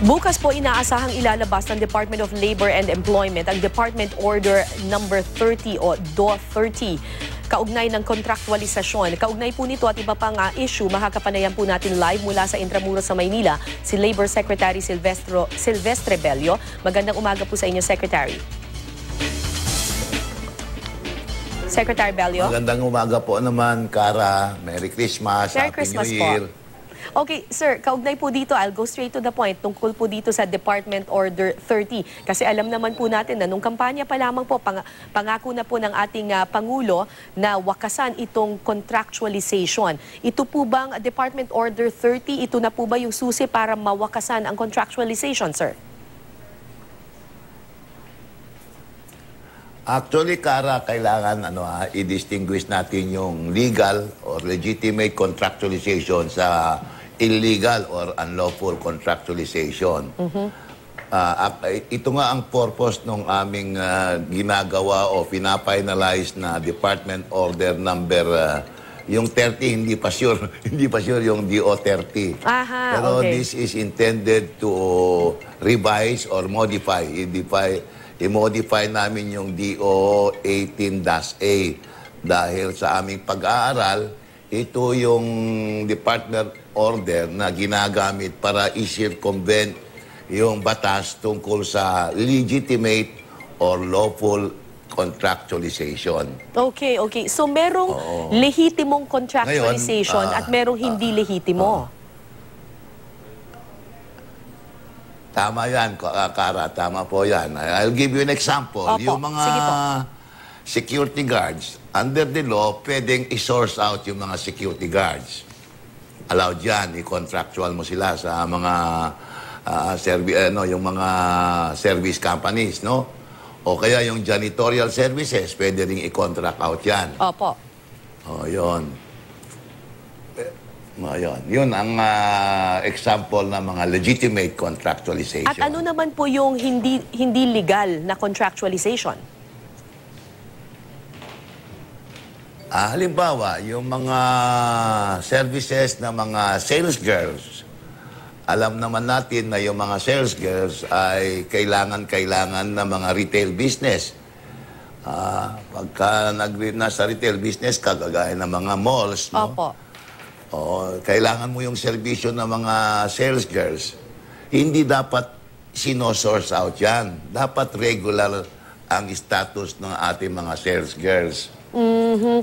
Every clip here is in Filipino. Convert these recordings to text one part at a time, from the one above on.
Bukas po inaasahang ilalabas ng Department of Labor and Employment ang Department Order number 30 o DO 30 kaugnay ng kontraktualisasyon. Kaugnay po nito at iba pang issue, makakapanayan po natin live mula sa Intramuros sa Maynila si Labor Secretary Silvestre Bello. Magandang umaga po sa inyo, Secretary. Secretary Bello. Magandang umaga po naman, Cara. Merry Christmas. Merry Happy Christmas New Year. po. Okay, sir, kaugnay po dito, I'll go straight to the point, tungkol po dito sa Department Order 30. Kasi alam naman po natin na nung kampanya pa lamang po, pangako na po ng ating Pangulo na wakasan itong contractualization. Ito po bang Department Order 30, ito na po ba yung susi para mawakasan ang contractualization, sir? Actually, Cara, kailangan i-distinguish natin yung legal or legitimate contractualization sa illegal or unlawful contractualization. Ito nga ang purpose ng aming ginagawa o pinafinalize na Department Order number yung 30, hindi pa sure yung DO 30. Aha, Pero okay. this is intended to revise or modify, i-modify namin yung DO 18-A dahil sa aming pag-aaral, ito yung department order na ginagamit para i-circumvent yung batas tungkol sa legitimate or lawful contractualization. Okay, okay. So merong lehitimong contractualization Ngayon, at merong hindi lehitimo. Tama yan, Cara. Tama po yan. I'll give you an example. Opo, Yung mga sige po. security guards, under the law, pwedeng i-source out yung mga security guards. Allowed yan, i-contractual mo sila sa mga yung mga service companies, no? O kaya yung janitorial services, pwede rin i-contract out yan. Opo. O, yun. Yun ang example ng mga legitimate contractualization. At ano naman po yung hindi legal na contractualization? Halimbawa, yung mga services ng mga sales girls, alam naman natin na yung mga sales girls ay kailangan ng mga retail business. Pagka nasa retail business, kagaya ng mga malls, no? Opo. Kailangan mo yung serbisyo ng mga sales girls. Hindi dapat sino-source out yan. Dapat regular ang status ng ating mga sales girls.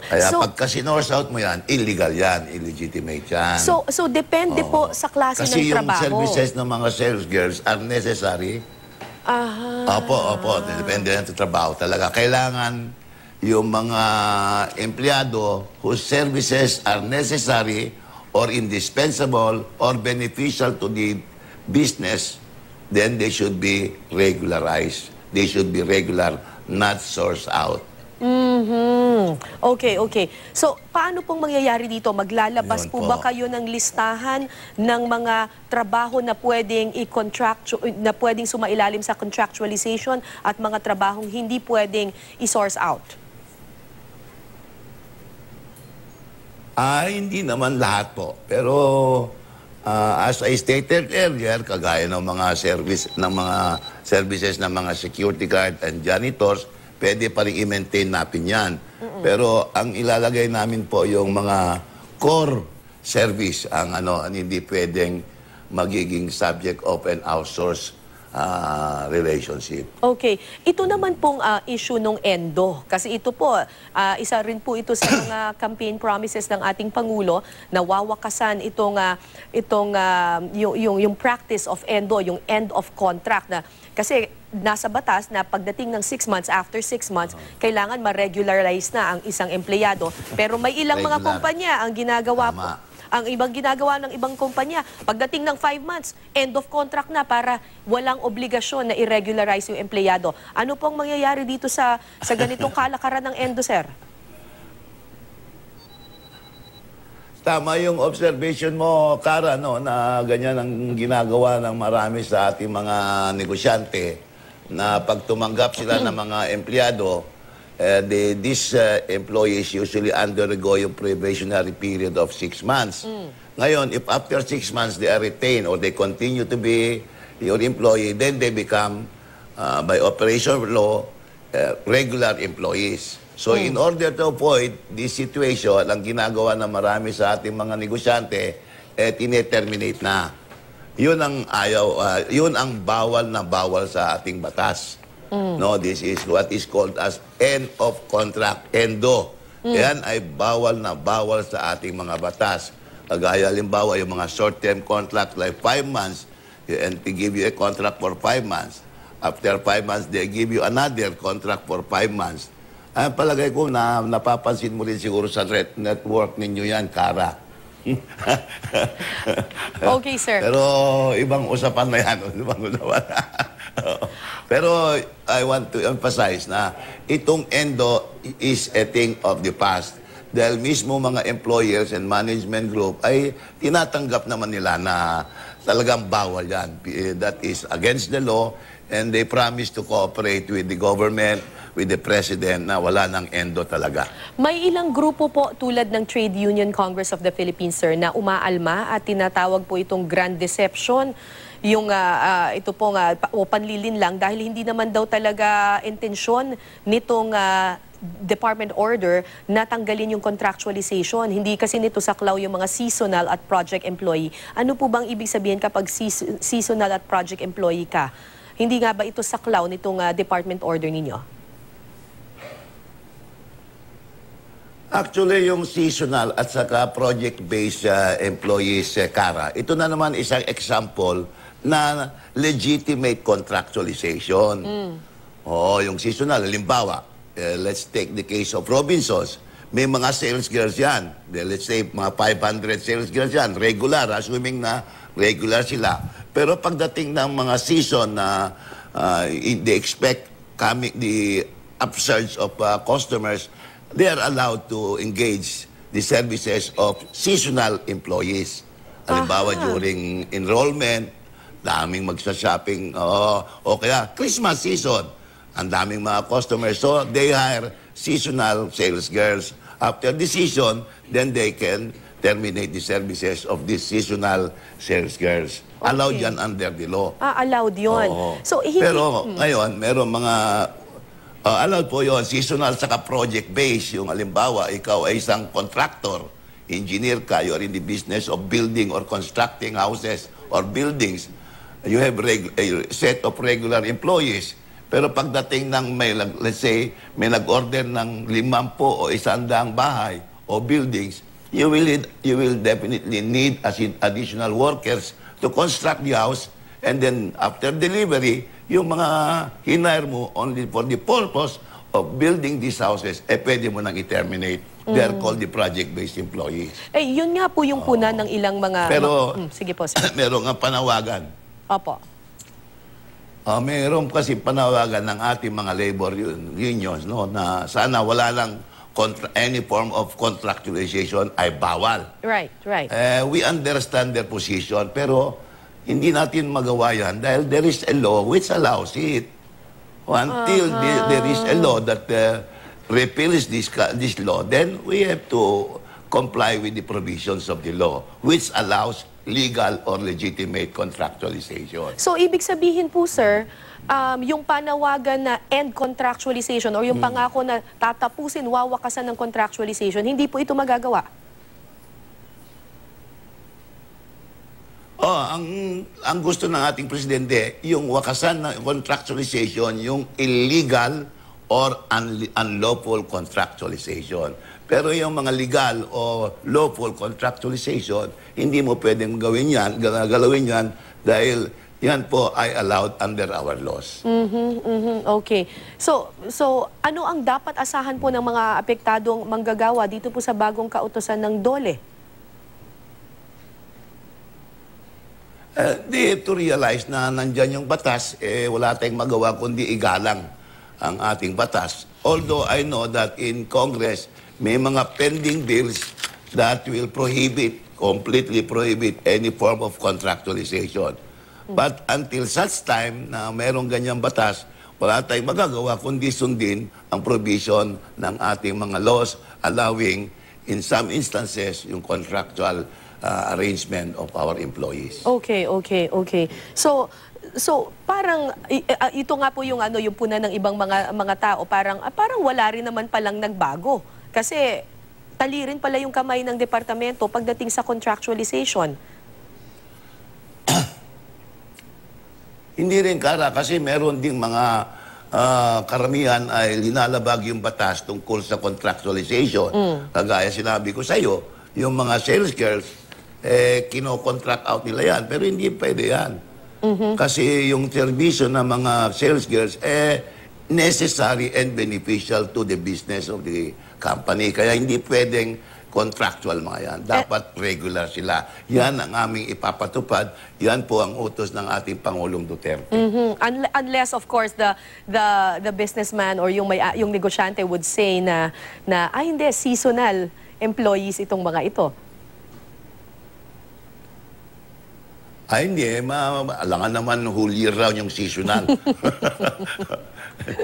Kaya pagka sino-source out mo yan, illegal yan, illegitimate yan. So depende po sa klase ng trabaho. Kasi yung services ng mga sales girls are necessary. Opo, depende yan sa trabaho talaga. Kailangan yung mga empleyado whose services are necessary or indispensable or beneficial to the business, then they should be regularized. They should be regular, not sourced out. Okay, okay. So, paano pong mangyayari dito? Maglalabas Yun po po. ba kayo ng listahan ng mga trabaho na pwedeng na pwedeng sumailalim sa contractualization at mga trabahong hindi pwedeng i-source out? Hindi naman lahat po. Pero as I stated earlier, kagaya ng mga services ng mga security guard and janitors, pwede pa rin i-maintain natin yan. Pero ang ilalagay namin po yung mga core service, ang hindi pwedeng magiging subject of an outsource relationship. Okay. Ito naman pong issue ng ENDO. Kasi ito po, isa rin po ito sa mga campaign promises ng ating Pangulo na wawakasan yung practice of ENDO, yung end of contract. Kasi nasa batas na pagdating ng 6 months, after 6 months, kailangan ma-regularize na ang isang empleyado. Pero may ilang mga kumpanya ang ginagawa po. Ang ibang ginagawa ng ibang kumpanya, pagdating ng 5 months, end of contract na para walang obligasyon na i-regularize yung empleyado. Ano pong mangyayari dito sa ganitong kalakaran ng ENDO, sir? Tama yung observation mo, Cara, na ganyan ang ginagawa ng marami sa ating mga negosyante na pag tumanggap sila ng mga empleyado, these employees usually undergo yung probationary period of 6 months. Ngayon, if after 6 months they are retained or they continue to be your employee, then they become, by operation of law, regular employees. So in order to avoid this situation, ang ginagawa na marami sa ating mga negosyante, tine-terminate na. Yun ang ayaw, yun ang bawal na bawal sa ating batas. No, this is what is called as end of contract, endo. Yan ay bawal na bawal sa ating mga batas. Kagaya halimbawa yung mga short-term contract like 5 months, and they give you a contract for 5 months. After 5 months, they give you another contract for 5 months. Palagay ko na napapansin mo rin siguro sa network ninyo yan, Kara. Okay, sir. Pero ibang usapan na yan. Ibang usapan. Pero I want to emphasize na itong endo is a thing of the past. Dahil mismo mga employers and management group ay tinatanggap naman nila na talagang bawal yan. That is against the law, and they promise to cooperate with the government, with the President, na wala ng endo talaga. May ilang grupo po tulad ng Trade Union Congress of the Philippines, sir, na umaalma at tinatawag po itong Grand Deception. Yung ito po o panlilin lang dahil hindi naman daw talaga intensyon nitong department order na tanggalin yung contractualization. Hindi kasi nito saklaw yung mga seasonal at project employee. Ano po bang ibig sabihin kapag seasonal at project employee ka? Hindi nga ba ito saklaw nitong department order ninyo? Actually, yung seasonal at saka project-based employees, Kara, ito na naman isang example na legitimate contractualization. Oo, yung seasonal, halimbawa, let's take the case of Robinsons. May mga sales girls yan. Let's say, mga 500 sales girls yan. Regular, assuming na regular sila. Pero pagdating ng mga season na they expect coming the upsurge of customers, they are allowed to engage the services of seasonal employees. Halimbawa, during enrollment, daming magsa-shopping, o kaya Christmas season, ang daming mga customers. So, they hire seasonal sales girls. After the season, then they can terminate the services of these seasonal sales girls. Okay. Allowed yan under the law. Allowed yun. Oo. So, hindi... Pero ngayon, meron mga... allowed po yun, seasonal saka project-based. Yung halimbawa, ikaw ay isang contractor, engineer ka, you are in the business of building or constructing houses or buildings. You have a set of regular employees. Pero pagdating ng may, let's say, may nag-order ng 50 o 100 bahay o buildings, you will definitely need additional workers to construct the house, and then after delivery, yung mga hinire mo only for the purpose of building these houses, pwede mo nang i-terminate. They are called the project-based employees. Yun nga po yung puna ng ilang mga... Pero, sige po, sir. meron nga panawagan. Opo. Meron kasi panawagan ng ating mga labor unions, no, na sana wala lang any form of contractualization ay bawal. Right, right. We understand their position, pero hindi natin magawa yan dahil there is a law which allows it. Until there is a law that repeals this law, then we have to comply with the provisions of the law, which allows legal or legitimate contractualization. So, ibig sabihin po, sir, yung panawagan na end contractualization or yung pangako na tatapusin, wawakasan ng contractualization, hindi po ito magagawa? Ang gusto ng ating presidente, yung wakasan ng contractualization, yung illegal or unlawful contractualization. Pero yung mga legal o lawful contractualization, hindi mo pwedeng gawin yan, galawin yan, dahil yan po ay allowed under our laws. Okay. So ano ang dapat asahan po ng mga apektadong manggagawa dito po sa bagong kautusan ng DOLE? They have to realize na nandyan yung batas, wala tayong magawa kundi igalang ang ating batas. Although I know that in Congress, may mga pending bills that will completely prohibit any form of contractualization. But until such time na mayroong ganyang batas, wala tayong magagawa kundi sundin ang provision ng ating mga laws allowing in some instances yung contractual arrangement of our employees. Okay. So parang ito nga po yung yung puna ng ibang mga tao, parang wala rin naman palang nagbago. Kasi talirin pala yung kamay ng departamento pagdating sa contractualization. Hindi rin, Kara, kasi meron ding mga karamihan ay linalabag yung batas tungkol sa contractualization. Kagaya sinabi ko sa iyo, yung mga sales girls, kino-contract out nila yan. Pero hindi pwede yan. Kasi yung serbisyo ng mga sales girls, necessary and beneficial to the business of the company. Kaya hindi pwedeng contractual mga yan. Dapat regular sila. Yan ang aming ipapatupad. Yan po ang utos ng ating Pangulong Duterte. Unless of course the businessman or yung negosyante would say na hindi, seasonal employees itong mga ito. Ay, hindi. Alangan naman whole year round yung seasonal.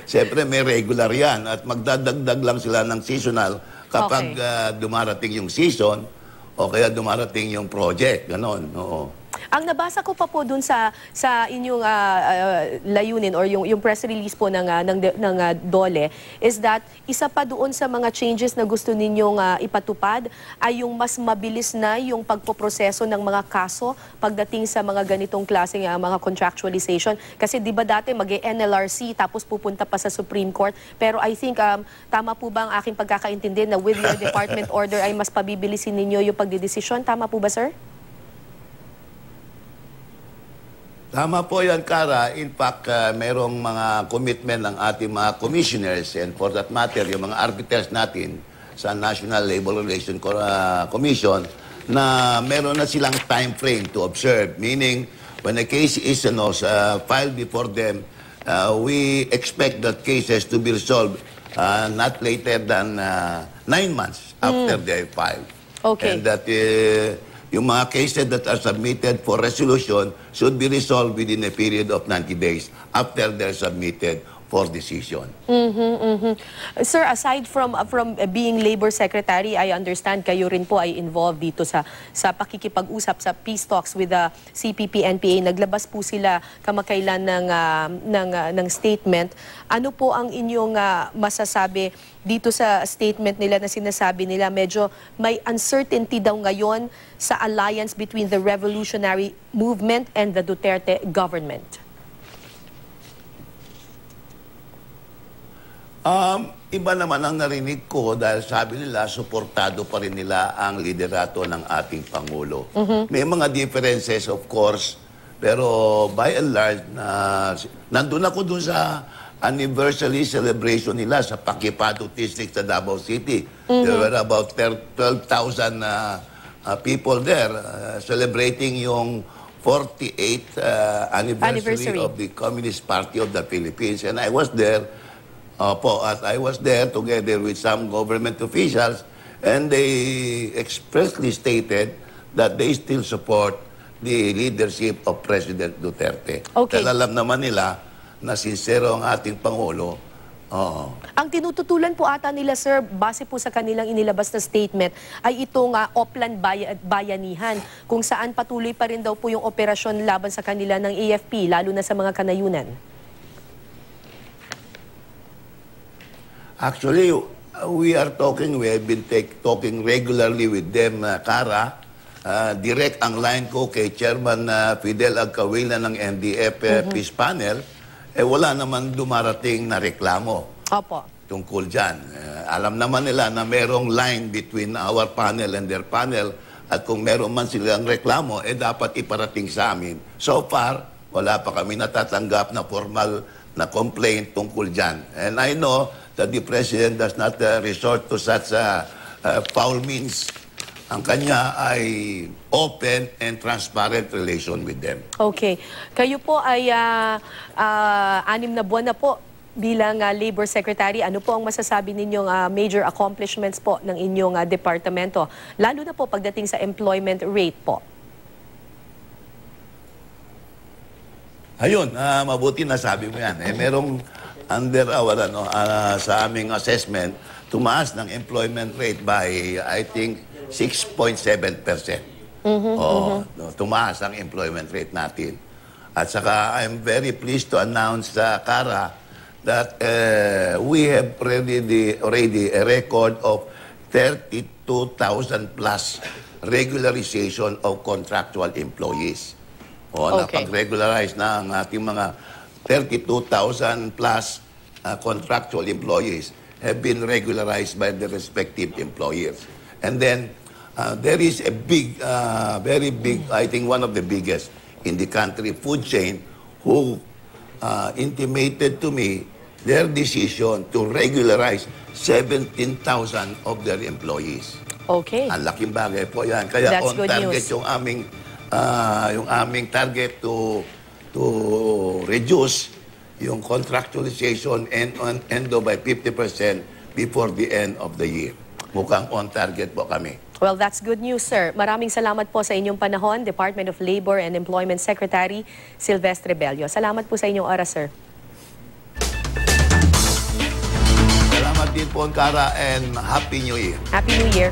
Siyempre, may regular yan. At magdadagdag lang sila ng seasonal kapag dumarating yung season o kaya dumarating yung project. Ganon. Oo. Ang nabasa ko pa po dun sa inyong layunin or yung press release po ng DOLE is that isa pa doon sa mga changes na gusto ninyong ipatupad ay yung mas mabilis na yung pagpoproseso ng mga kaso pagdating sa mga ganitong klaseng mga contractualization. Kasi di ba dati mag-NLRC tapos pupunta pa sa Supreme Court. Pero I think tama po ba ang aking pagkakaintindi na with your department order ay mas pabibilisin ninyo yung pagdidesisyon? Tama po ba, sir? Tama po yan, Kara. In fact, merong mga commitment ng ating mga commissioners and for that matter, yung mga arbiters natin sa National Labor Relations Commission na meron na silang time frame to observe. Meaning, when a case is filed before them, we expect that cases to be resolved not later than 9 months after they filed. Okay. And that yung mga cases that are submitted for resolution should be resolved within a period of 90 days after they're submitted for decision. Sir, aside from being labor secretary, I understand kayo rin po ay involved dito sa pakikipag-usap sa peace talks with the CPP-NPA. Naglabas po sila kamakailan ng statement. Ano po ang inyong masasabi dito sa statement nila na sinasabi nila medyo may uncertainty daw ngayon sa alliance between the revolutionary movement and the Duterte government? Iba naman ang narinig ko dahil sabi nila, suportado pa rin nila ang liderato ng ating Pangulo. May mga differences, of course, pero by and large, nandun ako dun sa anniversary celebration nila sa Pakipado District sa Davao City. There were about 12,000 people there celebrating yung 48th anniversary of the Communist Party of the Philippines. And I was there. At I was there together with some government officials and they expressly stated that they still support the leadership of President Duterte. Okay. Dahil alam naman nila na sincero ang ating Pangulo. Ang tinututulan po ata nila, sir, base po sa kanilang inilabas na statement, ay itong Oplan Bayanihan, kung saan patuloy pa rin daw po yung operasyon laban sa kanila ng AFP, lalo na sa mga kanayunan. Actually, we have been talking regularly with them, Kara. Direct ang line ko kay Chairman Fidel Agcawila ng NDF Peace Panel, wala naman dumarating na reklamo tungkol dyan. Alam naman nila na merong line between our panel and their panel at kung meron man silang reklamo, dapat iparating sa amin. So far, wala pa kami natatanggap na formal na complaint tungkol dyan. And I know that the President does not resort to such foul means. Ang kanya ay open and transparent relation with them. Okay. Kayo po ay 6 na buwan na po bilang Labor Secretary. Ano po ang masasabi ninyong major accomplishments po ng inyong departamento? Lalo na po pagdating sa employment rate po. Ayun, mabuti na sabi mo yan. Merong under our, sa aming assessment, tumaas ng employment rate by, I think, 6.7%. Tumaas ang employment rate natin. At saka I'm very pleased to announce sa Kara that we have already a record of 32,000 plus regularization of contractual employees. Okay. Napag-regularize na ang ating mga 32,000 plus contractual employees have been regularized by the respective employers. And then there is a big, very big, I think one of the biggest in the country, food chain, who intimated to me their decision to regularize 17,000 of their employees. Okay. Ang laking bagay po yan. Kaya That's on good target news. yung aming target to reduce yung contractualization and by 50% before the end of the year. Mukhang on target po kami. Well, that's good news, sir. Maraming salamat po sa inyong panahon, Department of Labor and Employment Secretary Silvestre Bello. Salamat po sa inyong oras, sir. Salamat din po, Kara, and Happy New Year. Happy New Year.